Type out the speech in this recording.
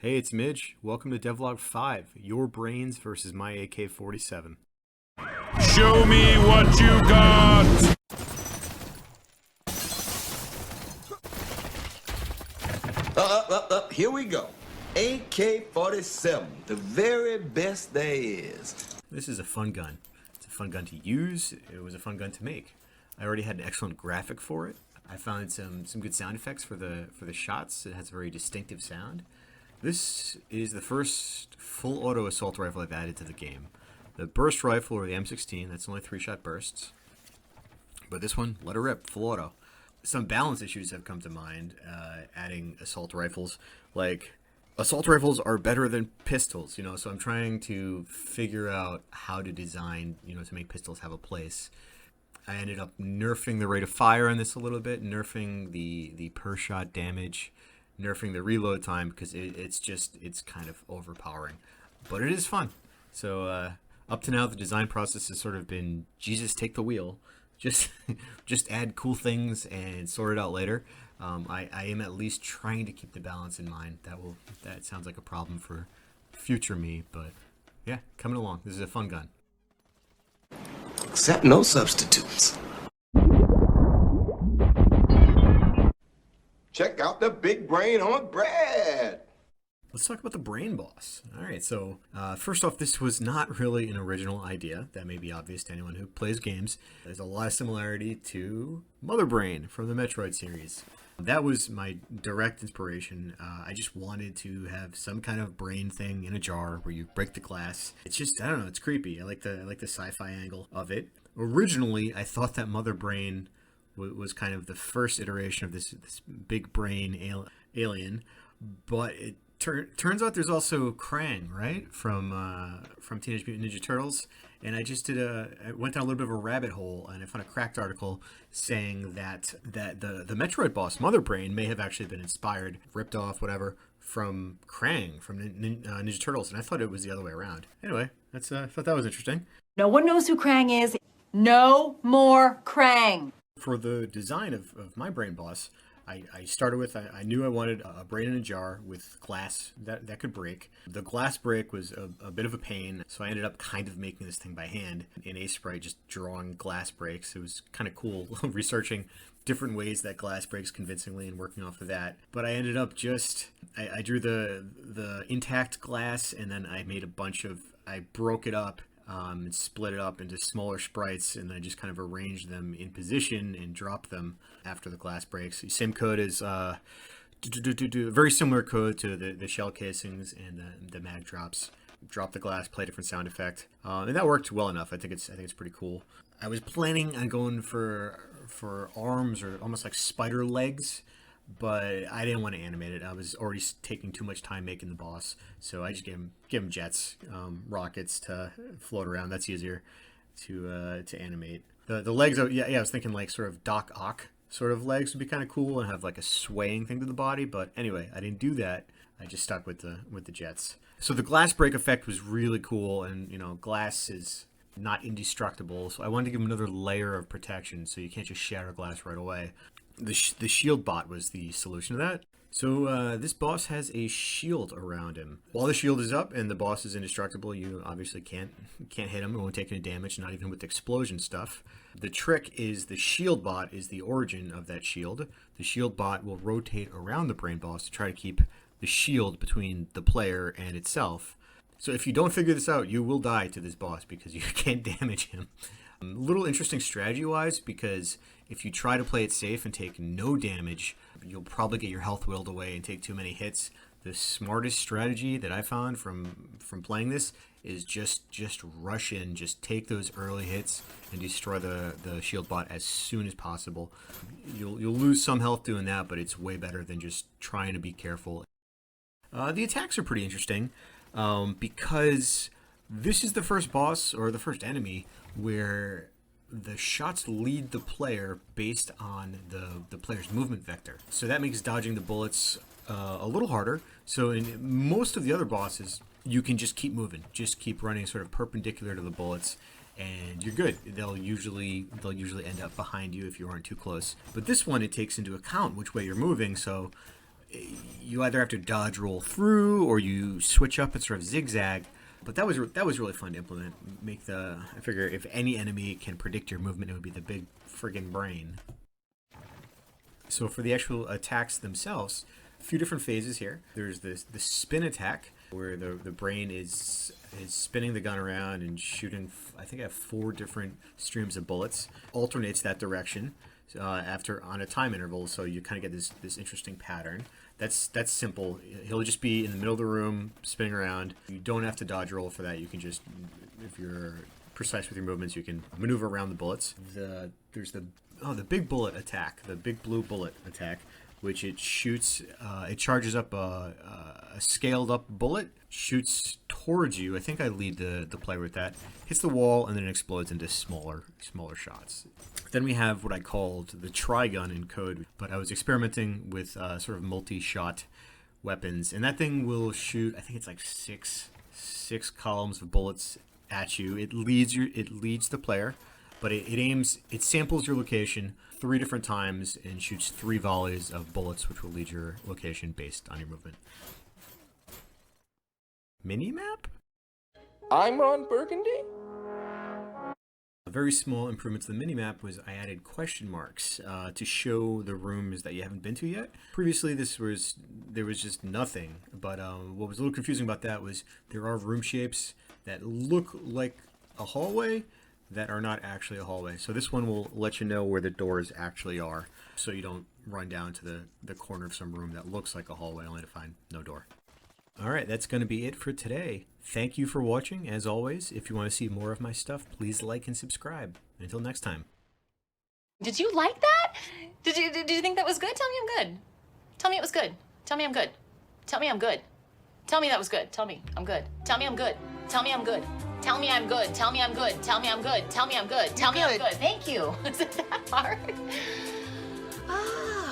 Hey, it's Midge. Welcome to Devlog 5, your brains versus my AK-47. Show me what you got! Here we go. AK-47, the very best there is. This is a fun gun. It's a fun gun to use. It was a fun gun to make. I already had an excellent graphic for it. I found some good sound effects for the shots. It has a very distinctive sound. This is the first full auto assault rifle I've added to the game. The burst rifle, or the M16, that's only 3-shot bursts. But this one, let her rip, full auto. Some balance issues have come to mind adding assault rifles. Like, assault rifles are better than pistols, so I'm trying to figure out how to design, to make pistols have a place. I ended up nerfing the rate of fire on this a little bit, nerfing the per shot damage, nerfing the reload time, because it's kind of overpowering. But it is fun. So up to now, the design process has sort of been, Jesus, take the wheel. Just add cool things and sort it out later. I am at least trying to keep the balance in mind. That sounds like a problem for future me, but yeah, coming along. This is a fun gun. Except no substitutes. Check out the big brain on Brad. Let's talk about the brain boss. All right, so first off, this was not really an original idea. That may be obvious to anyone who plays games. There's a lot of similarity to Mother Brain from the Metroid series. That was my direct inspiration. I just wanted to have some kind of brain thing in a jar where you break the glass. It's just, I don't know, it's creepy. I like the sci-fi angle of it. Originally, I thought that Mother Brain was kind of the first iteration of this big brain alien, but it turns out there's also Krang, right, from Teenage Mutant Ninja Turtles. And I just I went down a little bit of a rabbit hole, and I found a cracked article saying that the Metroid boss, Mother Brain, may have actually been inspired, ripped off, whatever, from Krang, from Ninja Turtles. And I thought it was the other way around. Anyway, I thought that was interesting. No one knows who Krang is. No more Krang. For the design of my brain boss, I started with, I knew I wanted a brain in a jar with glass that could break. The glass break was a bit of a pain, so I ended up kind of making this thing by hand in Sprite, just drawing glass breaks. It was kind of cool researching different ways that glass breaks convincingly and working off of that. But I ended up I drew the intact glass, and then I made I broke it up and split it up into smaller sprites, and I just kind of arranged them in position and dropped them after the glass breaks. Same code as very similar code to the shell casings and the mag drops. Drop the glass, play a different sound effect, and that worked well enough. I think it's pretty cool. I was planning on going for arms or almost like spider legs, but I didn't want to animate it. I was already taking too much time making the boss, so I just gave him jets, rockets to float around. That's easier to animate. The legs, I was thinking like sort of Doc Ock sort of legs would be kind of cool and have like a swaying thing to the body. But anyway, I didn't do that. I just stuck with the jets. So the glass break effect was really cool, and glass is not indestructible, so I wanted to give him another layer of protection, so you can't just shatter glass right away. The shield bot was the solution to that. So this boss has a shield around him. While the shield is up and the boss is indestructible, you obviously can't hit him. It won't take any damage, not even with the explosion stuff. The trick is the shield bot is the origin of that shield. The shield bot will rotate around the brain boss to try to keep the shield between the player and itself. So if you don't figure this out, you will die to this boss because you can't damage him. A little interesting strategy-wise, because if you try to play it safe and take no damage, you'll probably get your health whittled away and take too many hits. The smartest strategy that I found from playing this is just rush in, just take those early hits and destroy the shield bot as soon as possible. You'll lose some health doing that, but it's way better than just trying to be careful. The attacks are pretty interesting because this is the first boss, or the first enemy, where the shots lead the player based on the player's movement vector. So that makes dodging the bullets a little harder. So in most of the other bosses, you can just keep moving, just keep running sort of perpendicular to the bullets, and you're good. They'll usually end up behind you if you aren't too close. But this one, it takes into account which way you're moving, so you either have to dodge roll through or you switch up and sort of zigzag. But that was really fun to implement. I figure if any enemy can predict your movement, it would be the big friggin' brain. So for the actual attacks themselves, a few different phases here. There's the spin attack, where the brain is spinning the gun around and shooting. I think I have 4 different streams of bullets. Alternates that direction on a time interval, so you kind of get this interesting pattern. That's simple. He'll just be in the middle of the room spinning around. You don't have to dodge roll for that. You can just, if you're precise with your movements, you can maneuver around the bullets. There's the big bullet attack, the big blue bullet attack, which it shoots, it charges up a scaled up bullet, shoots towards you. I think I lead the player with that. Hits the wall and then it explodes into smaller shots. Then we have what I called the tri-gun in code, but I was experimenting with sort of multi-shot weapons, and that thing will shoot, I think it's like six columns of bullets at you. It leads the player, but it samples your location 3 different times and shoots 3 volleys of bullets, which will lead your location based on your movement. Minimap? I'm Ron Burgundy. A very small improvement to the minimap was I added question marks to show the rooms that you haven't been to yet. Previously, there was just nothing, but what was a little confusing about that was there are room shapes that look like a hallway that are not actually a hallway. So this one will let you know where the doors actually are, so you don't run down to the corner of some room that looks like a hallway only to find no door. Alright, that's going to be it for today. Thank you for watching. As always, if you want to see more of my stuff, please like and subscribe. Until next time. Did you like that? Did you think that was good? Tell me I'm good. Tell me it was good. Tell me I'm good. Tell me I'm good. Tell me that was good. Tell me I'm good. Tell me I'm good. Tell me I'm good. Tell me I'm good. Tell me I'm good. Tell me I'm good. Tell me I'm good. Tell me I'm good. Thank you. Is it that hard? Ah.